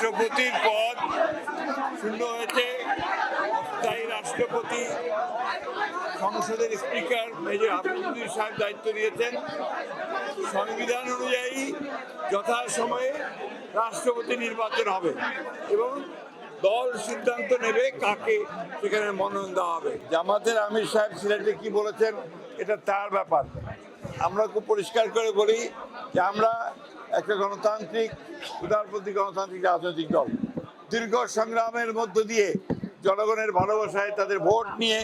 রাষ্ট্রপতির পদ শূন্য হয়েছে। অস্থায়ী রাষ্ট্রপতি সংসদের স্পিকার মেজর হাফিজুদ্দিন সাহেব দায়িত্ব নিয়েছেন। সংবিধান অনুযায়ী যথাসময়ে রাষ্ট্রপতি নির্বাচন হবে এবং দল সিদ্ধান্ত নেবে কাকে সেখানে মনোনয়ন দেওয়া হবে। জামাতের আমির সাহেব সিলেটে কি বলেছেন এটা তার ব্যাপার। আমরা খুব পরিষ্কার করে বলি যে আমরা একটা গণতান্ত্রিক উদারপন্থী গণতান্ত্রিক রাজনৈতিক দল। দীর্ঘ সংগ্রামের মধ্য দিয়ে জনগণের ভালোবাসায় তাদের ভোট নিয়ে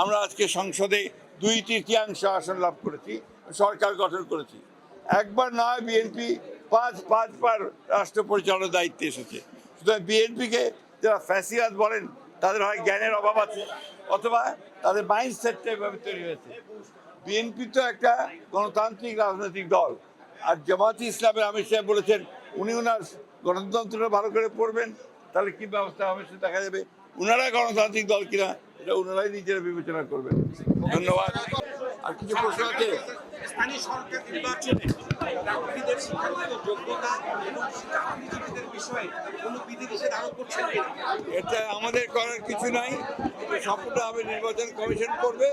আমরা আজকে সংসদে 2/3 আসন লাভ করেছি, সরকার গঠন করেছি। একবার নয়, বিএনপি পাঁচবার রাষ্ট্র পরিচালনার দায়িত্বে এসেছে। সুতরাং বিএনপিকে যারা ফ্যাসিবাদ বলেন তাদের হয় জ্ঞানের অভাব আছে অথবা তাদের মাইন্ডসেটটা এভাবে তৈরি হয়েছে। বিএনপি তো একটা গণতান্ত্রিক রাজনৈতিক দল, আর জামায়াতে ইসলামের আমির সাহেব বলেছেন উনি ওনার গণতন্ত্রটা ভালো করে পড়বেন, তাহলে কি ব্যবস্থা হবে সেটা দেখা যাবে। ওনারা গণতান্ত্রিক দল কিনা এটা ওনারাই নিজেরা বিবেচনা করবেন। ধন্যবাদ। আর কিছু প্রশ্ন আছে? স্থানীয় সরকার নির্বাচনে প্রার্থীদের শিক্ষাগত যোগ্যতা এবং চাকরিজীবীদের বিষয়ে কোনো বিধিনিষেধ আরোপ করছেন? এটা আমাদের করার কিছু নাই, সম্পূর্ণভাবে নির্বাচন কমিশন করবে।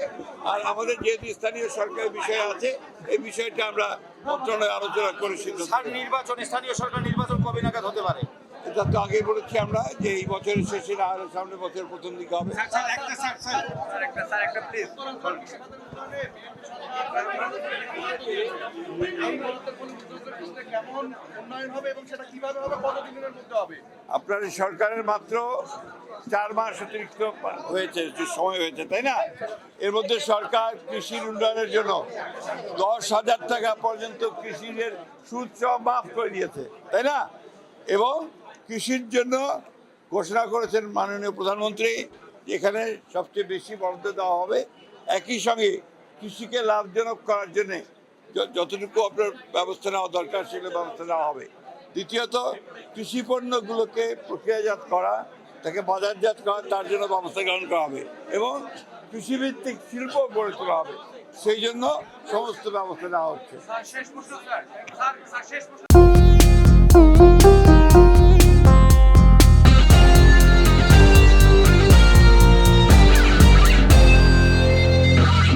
আর আমাদের যেহেতু স্থানীয় সরকারের বিষয় আছে, এই বিষয়টা আমরা মন্ত্রণালয়ে আলোচনা করে স্থানীয় সরকার নির্বাচন কবে নাগাদ হতে পারে? এটা তো আগে বলেছি আমরা যে এই বছরের শেষে না হলে সামনের বছরের প্রথম দিকে হবে। আপনার সরকারের মাত্র 4 মাস অতিরিক্ত হয়েছে, সময় হয়েছে, তাই না? এর মধ্যে সরকার কৃষির উন্নয়নের জন্য 10,000 টাকা পর্যন্ত কৃষির সুদ সহ মাফ করে দিয়েছে, তাই না? এবং কৃষির জন্য ঘোষণা করেছেন মাননীয় প্রধানমন্ত্রী, যেখানে সবচেয়ে বেশি বরাদ্দ দেওয়া হবে। একই সঙ্গে কৃষিকে লাভজনক করার জন্যে যতটুকু আপনার ব্যবস্থা নেওয়া দরকার সেগুলো ব্যবস্থা নেওয়া হবে। দ্বিতীয়ত, কৃষি পণ্যগুলোকে প্রক্রিয়াজাত করা, তাকে বাজারজাত করা, তার জন্য ব্যবস্থা গ্রহণ করা হবে এবং কৃষিভিত্তিক শিল্প গড়ে তোলা হবে। সেই জন্য সমস্ত ব্যবস্থা নেওয়া হচ্ছে।